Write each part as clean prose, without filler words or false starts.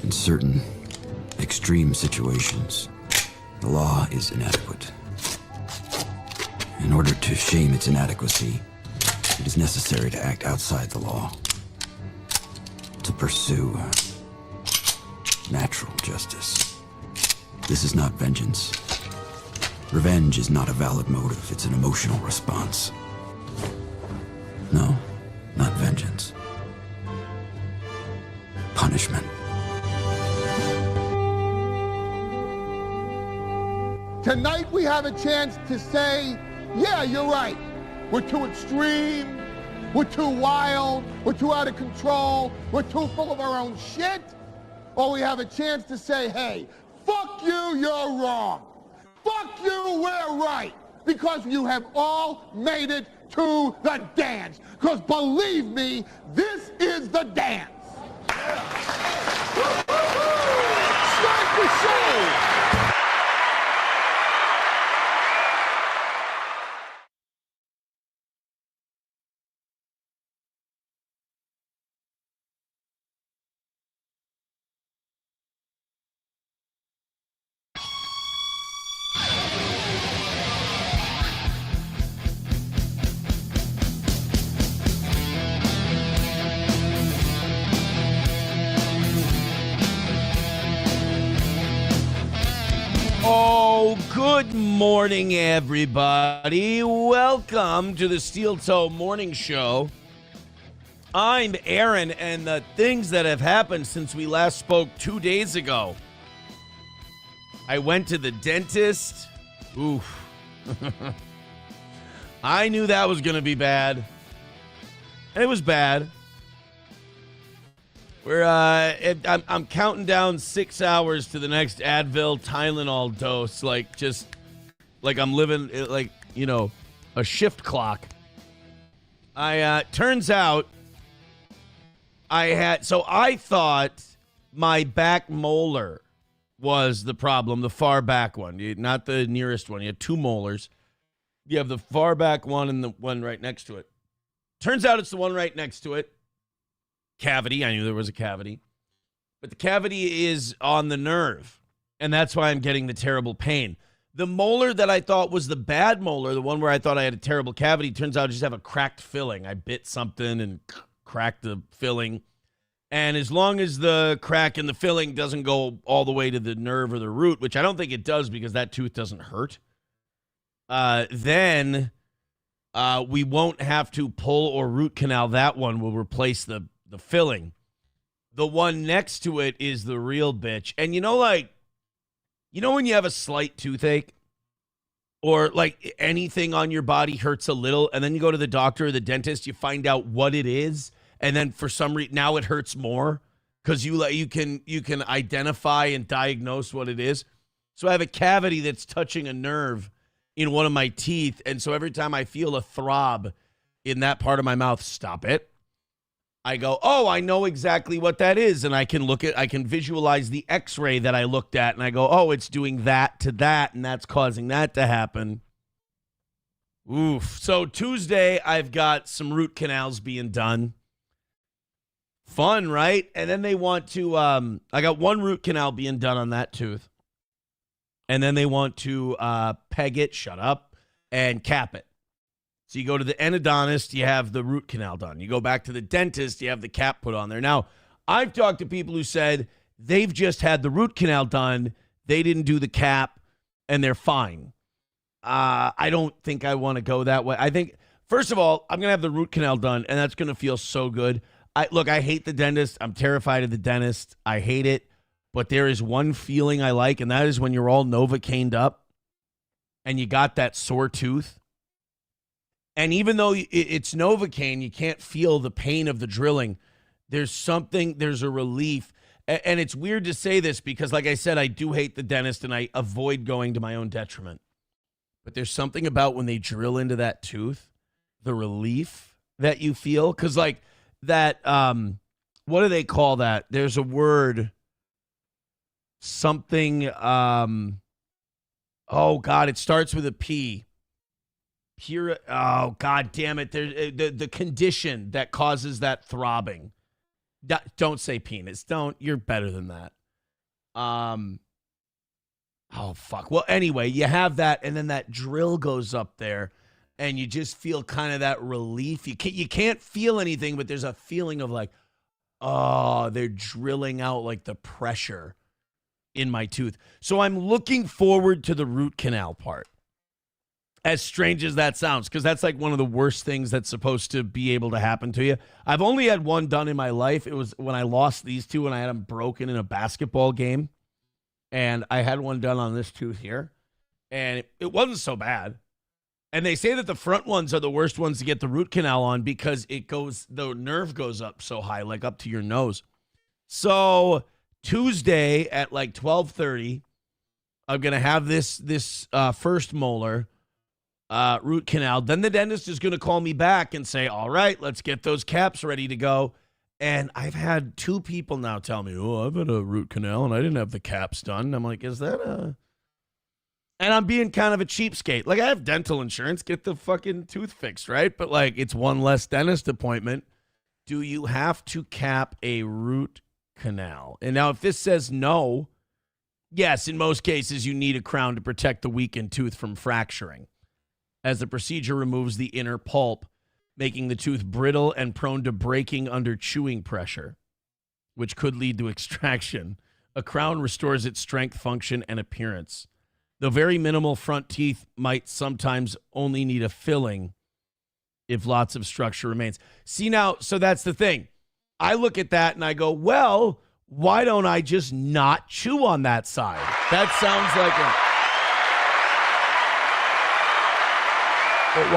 In certain extreme situations, the law is inadequate. In order to shame its inadequacy, it is necessary to act outside the law, to pursue natural justice. This is not vengeance. Revenge is not a valid motive, it's an emotional response. No, not vengeance. Punishment. Tonight we have a chance to say, yeah, you're right. We're too extreme, we're too wild, we're too out of control, we're too full of our own shit. Or we have a chance to say, hey, fuck you, you're wrong. Fuck you, we're right. Because you have all made it to the dance. Because believe me, this is the dance. Start the show. Oh, good morning, everybody. Welcome to the Steel Toe Morning Show. I'm Aaron, and the things that have happened since we last spoke 2 days ago. I went to the dentist. Oof. I knew that was going to be bad. And it was bad. I'm counting down 6 hours to the next Advil Tylenol dose, like I'm living like, you know, a shift clock. Turns out I thought my back molar was the problem, the far back one, not the nearest one. You had two molars. You have the far back one and the one right next to it. Turns out it's the one right next to it. Cavity. I knew there was a cavity. But the cavity is on the nerve, and that's why I'm getting the terrible pain. The molar that I thought was the bad molar, the one where I thought I had a terrible cavity, turns out I just have a cracked filling. I bit something and cracked the filling. And as long as the crack in the filling doesn't go all the way to the nerve or the root, which I don't think it does because that tooth doesn't hurt, then we won't have to pull or root canal that one. We'll replace the filling. The one next to it is the real bitch. And you know when you have a slight toothache or like anything on your body hurts a little and then you go to the doctor or the dentist, you find out what it is, and then for some reason now it hurts more because you can identify and diagnose what it is. So I have a cavity that's touching a nerve in one of my teeth, and so every time I feel a throb in that part of my mouth, stop it. I go, oh, I know exactly what that is. And I can visualize the x-ray that I looked at. And I go, oh, it's doing that to that. And that's causing that to happen. Oof. So Tuesday, I've got some root canals being done. Fun, right? And then they want to, I got one root canal being done on that tooth. And then they want to peg it, shut up, and cap it. So you go to the endodontist, you have the root canal done. You go back to the dentist, you have the cap put on there. Now, I've talked to people who said they've just had the root canal done, they didn't do the cap, and they're fine. I don't think I want to go that way. I think, first of all, I'm going to have the root canal done, and that's going to feel so good. I hate the dentist. I'm terrified of the dentist. I hate it. But there is one feeling I like, and that is when you're all Novocained up and you got that sore tooth. And even though it's Novocaine, you can't feel the pain of the drilling. There's a relief. And it's weird to say this because, like I said, I do hate the dentist and I avoid going to my own detriment. But there's something about when they drill into that tooth, the relief that you feel. Because, like, that, what do they call that? There's a word, something, oh, God, it starts with a P. Pure, oh, God damn it. The condition that causes that throbbing. Don't say penis. Don't. You're better than that. Oh, fuck. Well, anyway, you have that, and then that drill goes up there, and you just feel kind of that relief. You can't feel anything, but there's a feeling of like, oh, they're drilling out like the pressure in my tooth. So I'm looking forward to the root canal part. As strange as that sounds, because that's like one of the worst things that's supposed to be able to happen to you. I've only had one done in my life. It was when I lost these two and I had them broken in a basketball game. And I had one done on this tooth here. And it wasn't so bad. And they say that the front ones are the worst ones to get the root canal on because the nerve goes up so high, like up to your nose. So Tuesday at like 12:30, I'm going to have this first molar root canal. Then the dentist is going to call me back and say, all right, let's get those caps ready to go. And I've had 2 people now tell me, oh, I've had a root canal and I didn't have the caps done. I'm like, is that a... And I'm being kind of a cheapskate. Like, I have dental insurance. Get the fucking tooth fixed, right? But, like, it's one less dentist appointment. Do you have to cap a root canal? And now if this says no, yes, in most cases you need a crown to protect the weakened tooth from fracturing, as the procedure removes the inner pulp, making the tooth brittle and prone to breaking under chewing pressure, which could lead to extraction. A crown restores its strength, function, and appearance. Though very minimal front teeth might sometimes only need a filling if lots of structure remains. See now, so that's the thing. I look at that and I go, well, why don't I just not chew on that side? That sounds like But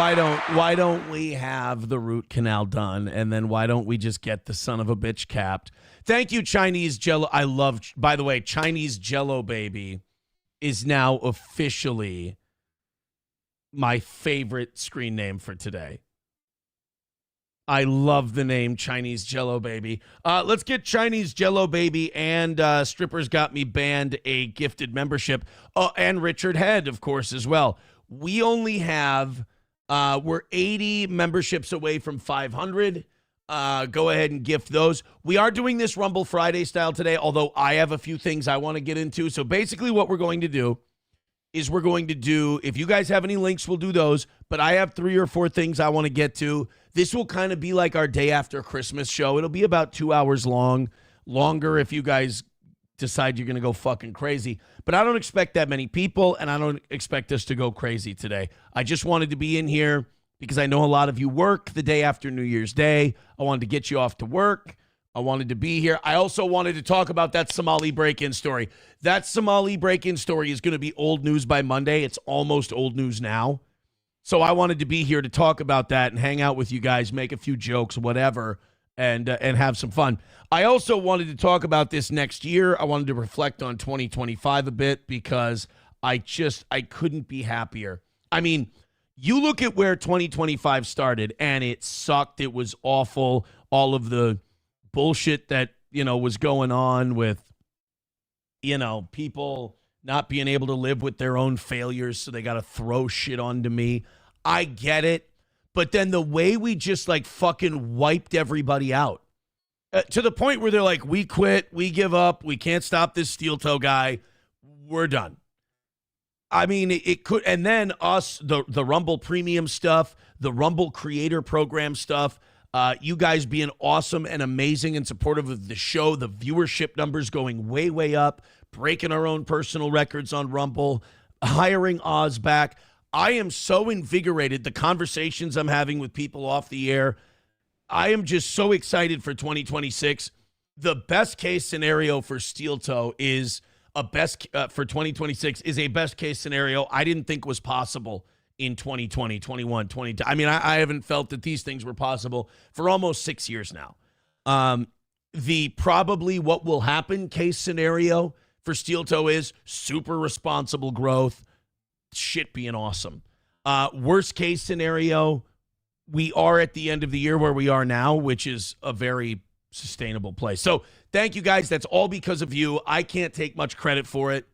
why don't we have the root canal done, and then why don't we just get the son of a bitch capped? Thank you, Chinese Jello. I love, by the way, Chinese Jello Baby is now officially my favorite screen name for today. I love the name Chinese Jello Baby. Let's get Chinese Jello Baby and Strippers Got Me Banned a gifted membership. And Richard Head, of course, as well. We only have... we're 80 memberships away from 500. Go ahead and gift those. We are doing this Rumble Friday style today, although I have a few things I want to get into. So basically what we're going to do is if you guys have any links, we'll do those. But I have 3 or 4 things I want to get to. This will kind of be like our day after Christmas show. It'll be about 2 hours long, longer if you guys decide you're going to go fucking crazy. But I don't expect that many people, and I don't expect us to go crazy today. I just wanted to be in here because I know a lot of you work the day after New Year's Day. I wanted to get you off to work. I wanted to be here. I also wanted to talk about that Somali break-in story. That Somali break-in story is going to be old news by Monday. It's almost old news now. So I wanted to be here to talk about that and hang out with you guys, make a few jokes, whatever, and have some fun. I also wanted to talk about this next year. I wanted to reflect on 2025 a bit because I couldn't be happier. I mean, you look at where 2025 started and it sucked. It was awful. All of the bullshit that, was going on with, people not being able to live with their own failures. So they got to throw shit onto me. I get it. But then the way we just like fucking wiped everybody out to the point where they're like, we quit, we give up, we can't stop this steel toe guy. We're done. I mean, it could, and then us, the Rumble Premium stuff, the Rumble Creator Program stuff, you guys being awesome and amazing and supportive of the show, the viewership numbers going way, way up, breaking our own personal records on Rumble, hiring Oz back. I am so invigorated. The conversations I'm having with people off the air, I am just so excited for 2026. The best case scenario for Steel Toe is for 2026 is a best case scenario I didn't think was possible in 2020, 21, 22. I mean, I haven't felt that these things were possible for almost 6 years now. The probably what will happen case scenario for Steel Toe is super responsible growth, shit being awesome. Worst case scenario, we are at the end of the year where we are now, which is a very sustainable place. So thank you guys. That's all because of you. I can't take much credit for it.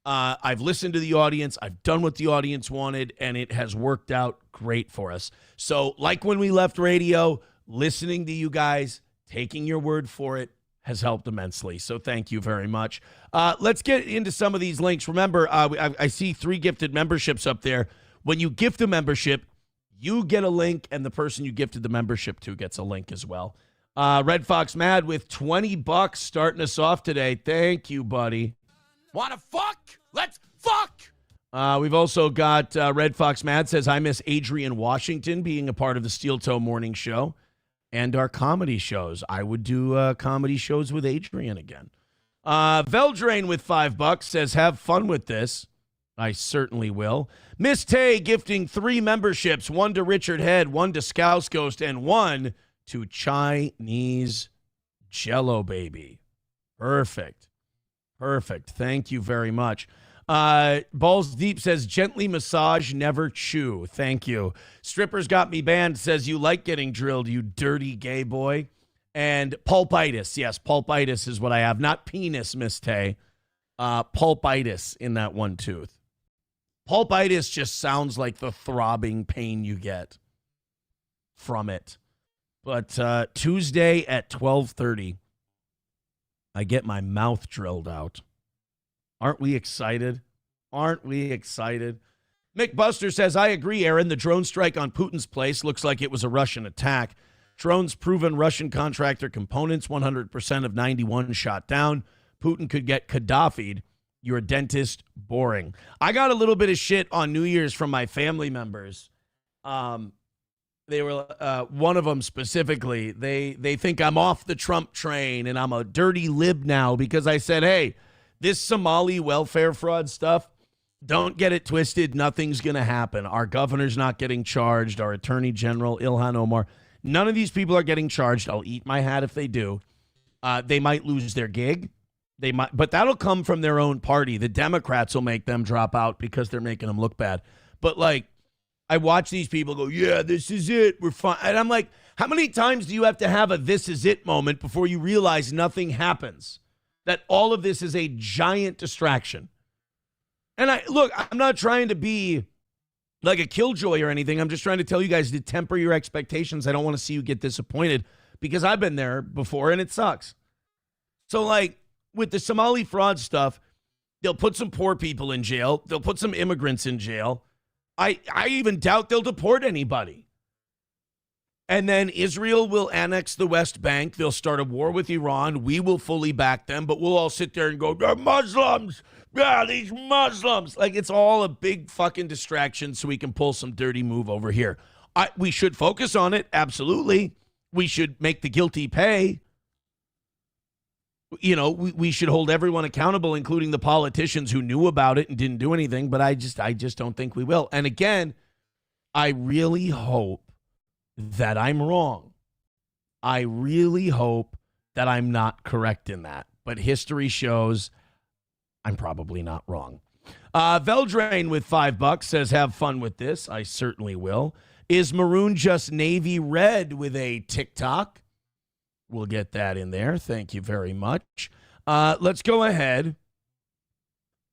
I've listened to the audience. I've done what the audience wanted, and it has worked out great for us. So like when we left radio, listening to you guys, taking your word for it has helped immensely. So thank you very much. Let's get into some of these links. Remember, I see 3 gifted memberships up there. When you gift a membership, you get a link, and the person you gifted the membership to gets a link as well. Red Fox Mad with $20 starting us off today. Thank you, buddy. Wanna fuck? Let's fuck! We've also got Red Fox Mad says, I miss Adrien Washington being a part of the Steel Toe Morning Show and our comedy shows. I would do comedy shows with Adrien again. Veldrain with $5 says, have fun with this. I certainly will. Miss Tay gifting 3 memberships, 1 to Richard Head, 1 to Scouse Ghost, and 1 to Chinese Jello Baby. Perfect. Thank you very much. Balls Deep says, gently massage, never chew. Thank you. Strippers Got Me Banned says, you like getting drilled, you dirty gay boy. And pulpitis. Yes, pulpitis is what I have. Not penis, Miss Tay. Pulpitis in that one tooth. Pulpitis just sounds like the throbbing pain you get from it. But Tuesday at 12:30, I get my mouth drilled out. Aren't we excited? Mick Buster says, I agree, Aaron. The drone strike on Putin's place looks like it was a Russian attack. Drones proven Russian contractor components, 100% of 91 shot down. Putin could get Gaddafi'd. You're a dentist. Boring. I got a little bit of shit on New Year's from my family members. They were one of them specifically. They think I'm off the Trump train and I'm a dirty lib now because I said, hey, this Somali welfare fraud stuff, don't get it twisted. Nothing's going to happen. Our governor's not getting charged. Our attorney general, Ilhan Omar, none of these people are getting charged. I'll eat my hat if they do. They might lose their gig. They might, but that'll come from their own party. The Democrats will make them drop out because they're making them look bad. But like, I watch these people go, yeah, this is it. We're fine. And I'm like, how many times do you have to have a this is it moment before you realize nothing happens? That all of this is a giant distraction. And I'm not trying to be like a killjoy or anything. I'm just trying to tell you guys to temper your expectations. I don't want to see you get disappointed because I've been there before and it sucks. So like with the Somali fraud stuff, they'll put some poor people in jail. They'll put some immigrants in jail. I even doubt they'll deport anybody. And then Israel will annex the West Bank. They'll start a war with Iran. We will fully back them, but we'll all sit there and go, they're Muslims. Yeah, these Muslims. Like, it's all a big fucking distraction so we can pull some dirty move over here. We should focus on it. Absolutely. We should make the guilty pay. You know, we should hold everyone accountable, including the politicians who knew about it and didn't do anything, but I just don't think we will. And again, I really hope that I'm wrong. I really hope that I'm not correct in that. But history shows I'm probably not wrong. Veldrain with $5 says, have fun with this. I certainly will. Is maroon just navy red with a TikTok? We'll get that in there. Thank you very much. Let's go ahead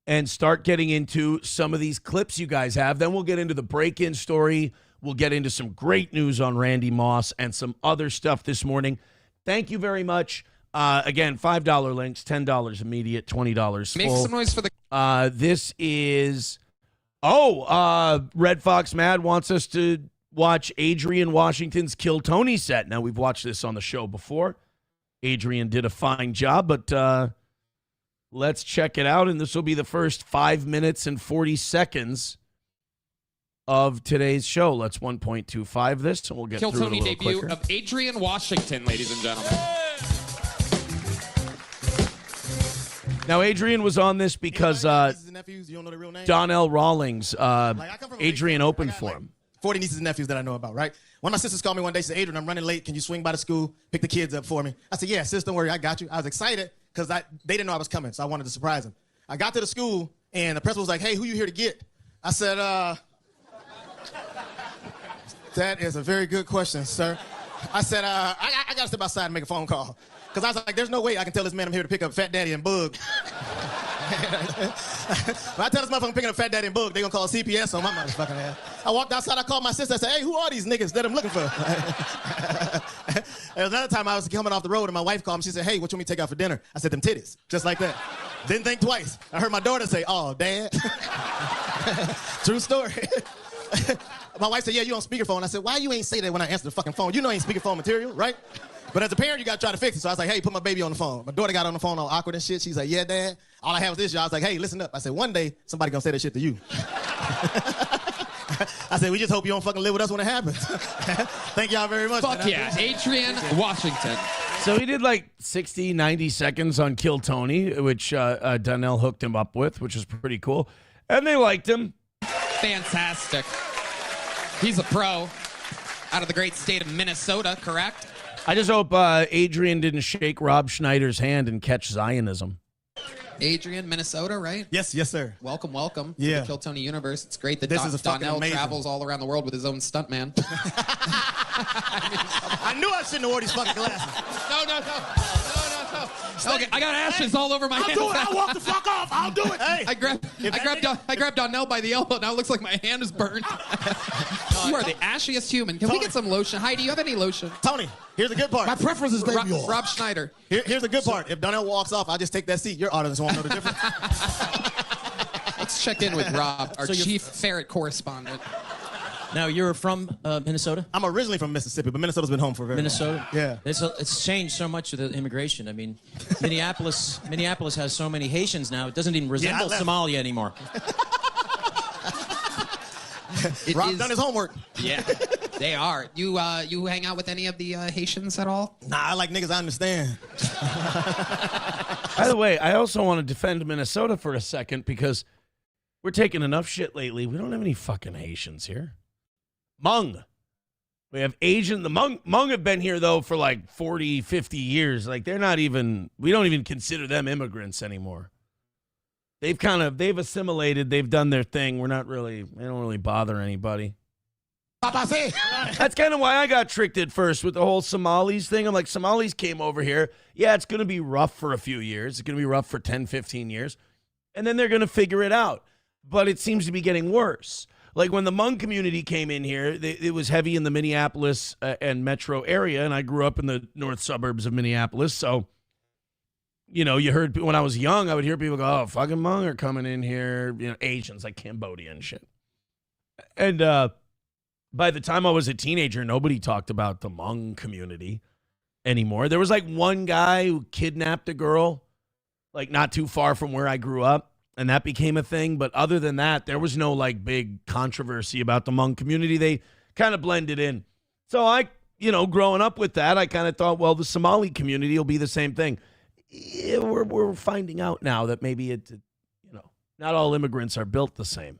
and start getting into some of these clips you guys have. Then we'll get into the break-in story. We'll get into some great news on Randy Moss and some other stuff this morning. Thank you very much. Again, $5 links, $10 immediate, $20 full. Make some noise for the... This is... Red Fox Mad wants us to watch Adrien Washington's Kill Tony set. Now, we've watched this on the show before. Adrien did a fine job, but let's check it out. And this will be the first 5 minutes and 40 seconds of today's show. Let's 1.25 this, and we'll get Kill through Tony it a little debut quicker. of Adrien Washington, ladies and gentlemen. Now, Adrien was on this because Donnell Rawlings, Adrien opened for him. 40 nieces and nephews that I know about, right? One of my sisters called me one day and said, Adrien, I'm running late. Can you swing by the school, pick the kids up for me? I said, yeah, sis, don't worry, I got you. I was excited because they didn't know I was coming, so I wanted to surprise them. I got to the school, and the principal was like, hey, who you here to get? I said, that is a very good question, sir. I said, I got to step outside and make a phone call. Because I was like, there's no way I can tell this man I'm here to pick up Fat Daddy and Bug. When I tell this motherfucker I'm picking up Fat Daddy and Boog, they gonna call CPS on my motherfucking ass. I walked outside, I called my sister, I said, hey, who are these niggas that I'm looking for? There was another time I was coming off the road and my wife called me, she said, hey, what you want me to take out for dinner? I said, them titties, just like that. Didn't think twice. I heard my daughter say, oh, Dad. True story. My wife said, yeah, you on speakerphone. I said, why you ain't say that when I answer the fucking phone? You know I ain't speakerphone material, right? But as a parent, you gotta try to fix it. So I was like, hey, put my baby on the phone. My daughter got on the phone all awkward and shit. She's like, yeah, Dad. All I have is this, y'all. I was like, hey, listen up. I said, one day, somebody gonna say that shit to you. I said, we just hope you don't fucking live with us when it happens. Thank y'all very much. Fuck yeah, Adrien Washington. So he did like 60, 90 seconds on Kill Tony, which Donnell hooked him up with, which is pretty cool. And they liked him. Fantastic. He's a pro out of the great state of Minnesota, correct? I just hope Adrian didn't shake Rob Schneider's hand and catch Zionism. Adrien, Minnesota, right? Yes, sir. Welcome to Yeah. the Kill Tony universe. It's great that This is fucking Donnell amazing. travels all around the world with his own stuntman. I knew I shouldn't have wore these fucking glasses. Okay, I got ashes all over my hands. Do it. I'll walk the fuck off. I'll do it. Hey, I grabbed Donnell by the elbow. Now it looks like my hand is burned. You are the ashiest human. Can we get some lotion? Heidi, do you have any lotion? Tony, here's the good part. My preference is baby oil. Rob Schneider. Here's the good part. If Donnell walks off, I'll just take that seat. Your audience won't know the difference. Let's check in with Rob, our chief ferret correspondent. Now, you're from Minnesota? I'm originally from Mississippi, but Minnesota's been home for a very long Minnesota? time. Yeah. It's changed so much with the immigration. I mean, Minneapolis has so many Haitians now, it doesn't even resemble Somalia anymore. Rob's done his homework. Yeah, they are. You hang out with any of the Haitians at all? Nah, I like niggas I understand. By the way, I also want to defend Minnesota for a second because we're taking enough shit lately. We don't have any fucking Haitians here. Hmong. We have Asian. The Hmong have been here, though, for like 40, 50 years. Like, they're not even, we don't even consider them immigrants anymore. They've assimilated. They've done their thing. They don't really bother anybody. That's kind of why I got tricked at first with the whole Somalis thing. I'm like, Somalis came over here. Yeah, it's going to be rough for a few years. It's going to be rough for 10, 15 years. And then they're going to figure it out. But it seems to be getting worse. Like when the Hmong community came in here, it was heavy in the Minneapolis and metro area. And I grew up in the north suburbs of Minneapolis. So, you know, you heard when I was young, I would hear people go, oh, fucking Hmong are coming in here. You know, Asians like Cambodia and shit. And by the time I was a teenager, nobody talked about the Hmong community anymore. There was like one guy who kidnapped a girl, like not too far from where I grew up. And that became a thing. But other than that, there was no like big controversy about the Hmong community. They kind of blended in. So I, you know, growing up with that, I kind of thought, well, the Somali community will be the same thing. Yeah, we're finding out now that maybe not all immigrants are built the same.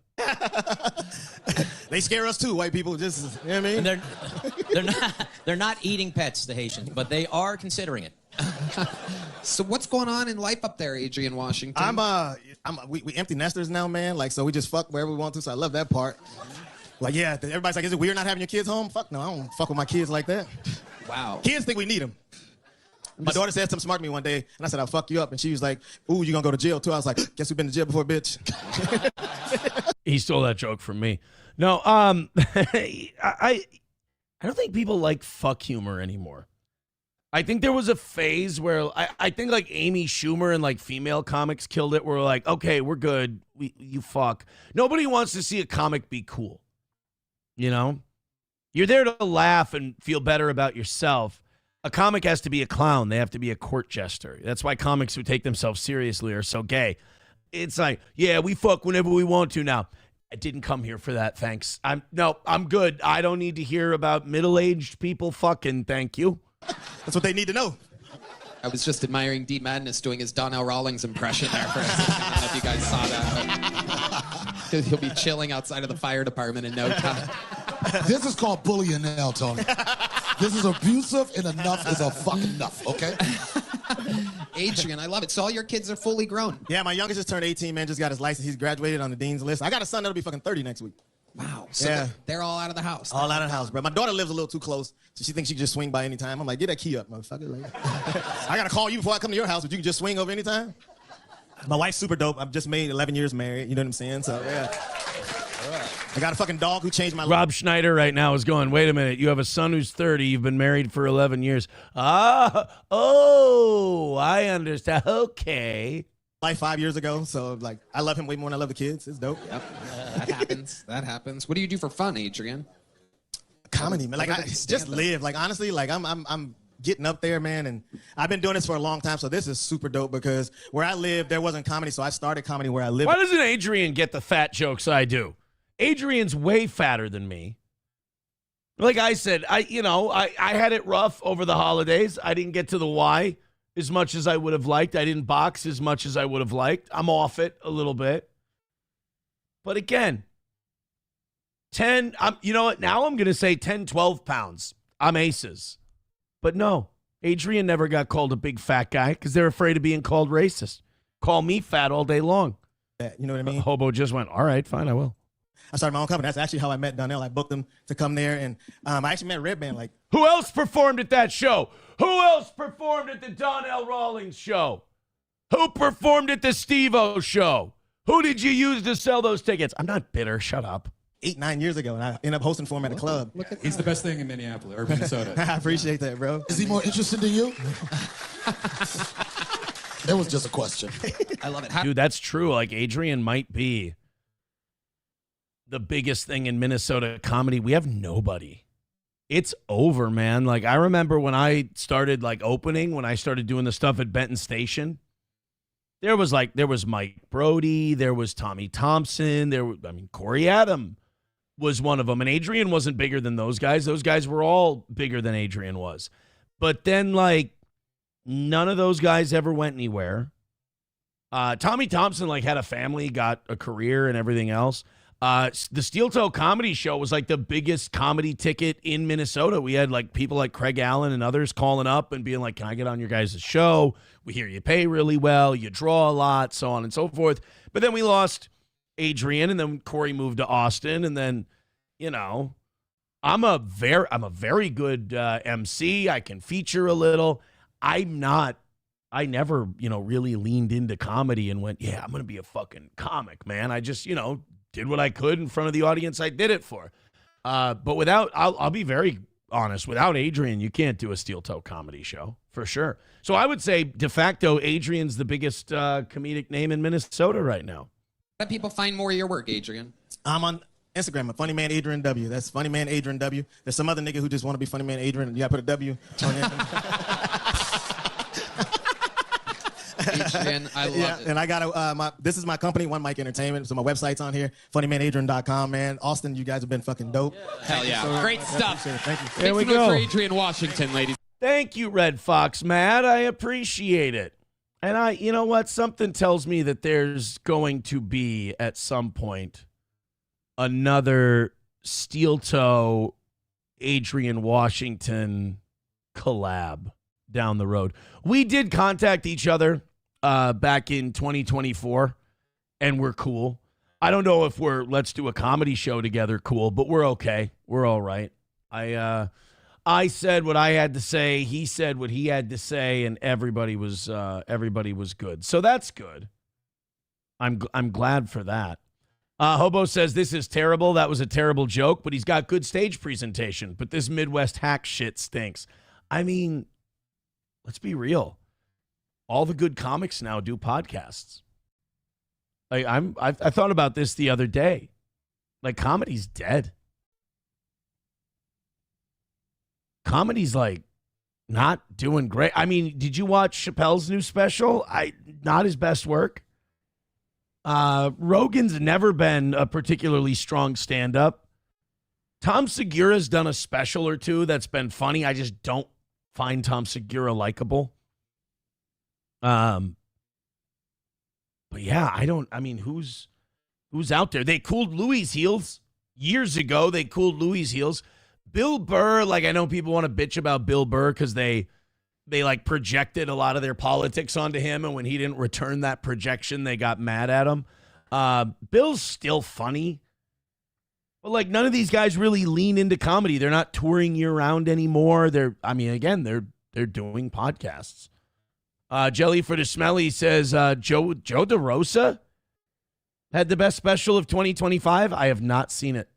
They scare us too, white people. Just, you know what I mean? And they're not eating pets, the Haitians, but they are considering it. So what's going on in life up there, Adrien Washington? We empty nesters now, man. Like, so we just fuck wherever we want to. So I love that part. Like, yeah, everybody's like, is it weird not having your kids home? Fuck no, I don't fuck with my kids like that. Wow. Kids think we need them. My daughter said something smart to me one day, and I said, I'll fuck you up. And she was like, ooh, you gonna go to jail too? I was like, guess who's been to jail before, bitch? He stole that joke from me. No, I don't think people like fuck humor anymore. I think there was a phase where I think like Amy Schumer and like female comics killed it. Where we're like, okay, we're good. You fuck. Nobody wants to see a comic be cool. You know, you're there to laugh and feel better about yourself. A comic has to be a clown. They have to be a court jester. That's why comics who take themselves seriously are so gay. It's like, yeah, we fuck whenever we want to now. I didn't come here for that, thanks. I'm good. I don't need to hear about middle-aged people fucking, thank you. That's what they need to know. I was just admiring D Madness doing his Donnell Rawlings impression there for a second. I don't know if you guys saw that. But he'll be chilling outside of the fire department in no time. This is called bullying now, Tony. This is abusive, and enough is a fucking enough, okay? Adrien, I love it. So all your kids are fully grown. Yeah, my youngest just turned 18, man. Just got his license. He's graduated on the dean's list. I got a son that'll be fucking 30 next week. Wow. So Yeah. they're all out of the house. All out of the house, bro. My daughter lives a little too close, so she thinks she can just swing by any time. I'm like, get that key up, motherfucker. Like, I gotta call you before I come to your house, but you can just swing over any time. My wife's super dope. I've just made 11 years married. You know what I'm saying? So, yeah. I got a fucking dog who changed my life. Rob Schneider right now is going, wait a minute, you have a son who's 30, you've been married for 11 years. I understand. Okay. Life 5 years ago, so like I love him way more than I love the kids. It's dope. Yep. That happens. That happens. What do you do for fun, Adrien? Comedy, man. Like I just live. Like honestly, like I'm getting up there, man, and I've been doing this for a long time, so this is super dope because where I live, there wasn't comedy, so I started comedy where I live. Why doesn't Adrien get the fat jokes I do? Adrian's way fatter than me. Like I said, I had it rough over the holidays. I didn't get to the Y as much as I would have liked. I didn't box as much as I would have liked. I'm off it a little bit. But again, 10, you know what? Now I'm going to say 10, 12 pounds. I'm aces. But no, Adrien never got called a big fat guy because they're afraid of being called racist. Call me fat all day long. You know what I mean? Hobo just went, all right, fine, I will. I started my own company. That's actually how I met Donnell. I booked him to come there, and I actually met Red Band. Like, who else performed at that show? Who else performed at the Donnell Rawlings show? Who performed at the Steve-O show? Who did you use to sell those tickets? I'm not bitter. Shut up. 8-9 years ago, and I ended up hosting for him at a club. He's the best thing in Minneapolis or Minnesota. I appreciate that, bro. Is he more interested than you? That was just a question. I love it. Dude, that's true. Like, Adrien might be the biggest thing in Minnesota comedy. We have nobody. It's over, man. Like, I remember when I started, like, opening, when I started doing the stuff at Benton Station, there was Mike Brody, there was Tommy Thompson, Corey Adam was one of them, and Adrien wasn't bigger than those guys. Those guys were all bigger than Adrien was. But then, like, none of those guys ever went anywhere. Tommy Thompson, like, had a family, got a career and everything else. The Steel Toe Comedy Show was like the biggest comedy ticket in Minnesota. We had like people like Craig Allen and others calling up and being like, can I get on your guys' show? We hear you pay really well. You draw a lot, so on and so forth. But then we lost Adrien, and then Corey moved to Austin. And then, I'm a very good MC. I can feature a little. I never, really leaned into comedy and went, yeah, I'm going to be a fucking comic, man. I just, did what I could in front of the audience I did it for. But I'll be very honest, without Adrien, you can't do a Steel Toe Comedy Show, for sure. So I would say, de facto, Adrien's the biggest comedic name in Minnesota right now. How do people find more of your work, Adrien? I'm on Instagram, Funny Man Adrien W. That's Funny Man Adrien W. There's some other nigga who just want to be Funny Man Adrien, and you got to put a W on it. Adrien, I love it. And I got this is my company, One Mic Entertainment. So my website's on here, funnymanadrian.com, man. Austin, you guys have been fucking dope. Hell yeah. Great stuff. Thank you. There we Make some noise go. for Adrien Washington, ladies. Thank you, Red Fox Matt. I appreciate it. And you know what? Something tells me that there's going to be, at some point, another Steel Toe Adrien Washington collab down the road. We did contact each other back in 2024, and we're cool. I don't know if let's do a comedy show together cool, but we're okay. We're all right. I said what I had to say. He said what he had to say, and everybody was good. So that's good. I'm glad for that. Hobo says this is terrible. That was a terrible joke, but he's got good stage presentation. But this Midwest hack shit stinks. I mean, let's be real. All the good comics now do podcasts. Like I thought about this the other day. Like, comedy's dead. Comedy's like not doing great. I mean, did you watch Chappelle's new special? Not his best work. Rogan's never been a particularly strong stand-up. Tom Segura's done a special or two that's been funny. I just don't find Tom Segura likable. But yeah, who's out there? They cooled Louis' heels years ago. They cooled Louis' heels. Bill Burr, like, I know people want to bitch about Bill Burr because they like projected a lot of their politics onto him, and when he didn't return that projection, they got mad at him. Bill's still funny, but like, none of these guys really lean into comedy. They're not touring year round anymore. They're doing podcasts. Jelly for the Smelly says Joe DeRosa had the best special of 2025. I have not seen it.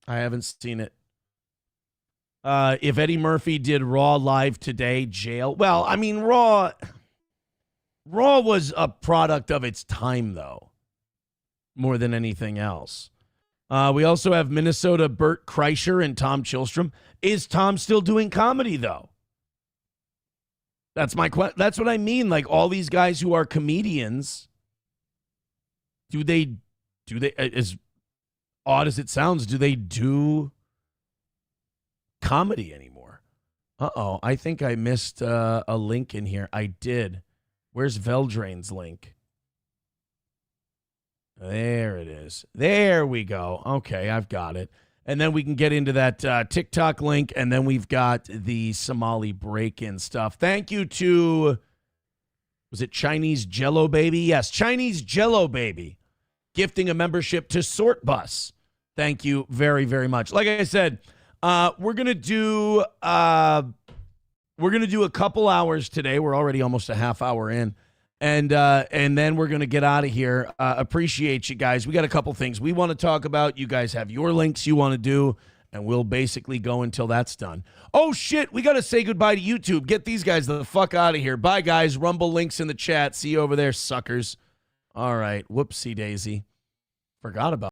I haven't seen it. If Eddie Murphy did Raw live today, jail. Well, I mean, Raw was a product of its time, though, more than anything else. We also have Minnesota Bert Kreischer and Tom Chilstrom. Is Tom still doing comedy, though? That's that's what I mean. Like, all these guys who are comedians, do they, as odd as it sounds, do they do comedy anymore? I think I missed a link in here. I did. Where's Veldrain's link? There it is. There we go. Okay, I've got it. And then we can get into that TikTok link, and then we've got the Somali break-in stuff. Thank you to, was it Chinese Jello Baby? Yes, Chinese Jello Baby, gifting a membership to Sort Bus. Thank you very, very much. Like I said, we're gonna do a couple hours today. We're already almost a half hour in, and then we're gonna get out of here. Appreciate you guys. We got a couple things we want to talk about. You guys have your links you want to do, and we'll basically go until that's done. Oh shit, we got to say goodbye to YouTube. Get these guys the fuck out of here. Bye guys. Rumble links in the chat. See you over there, suckers. All right. Whoopsie daisy. Forgot about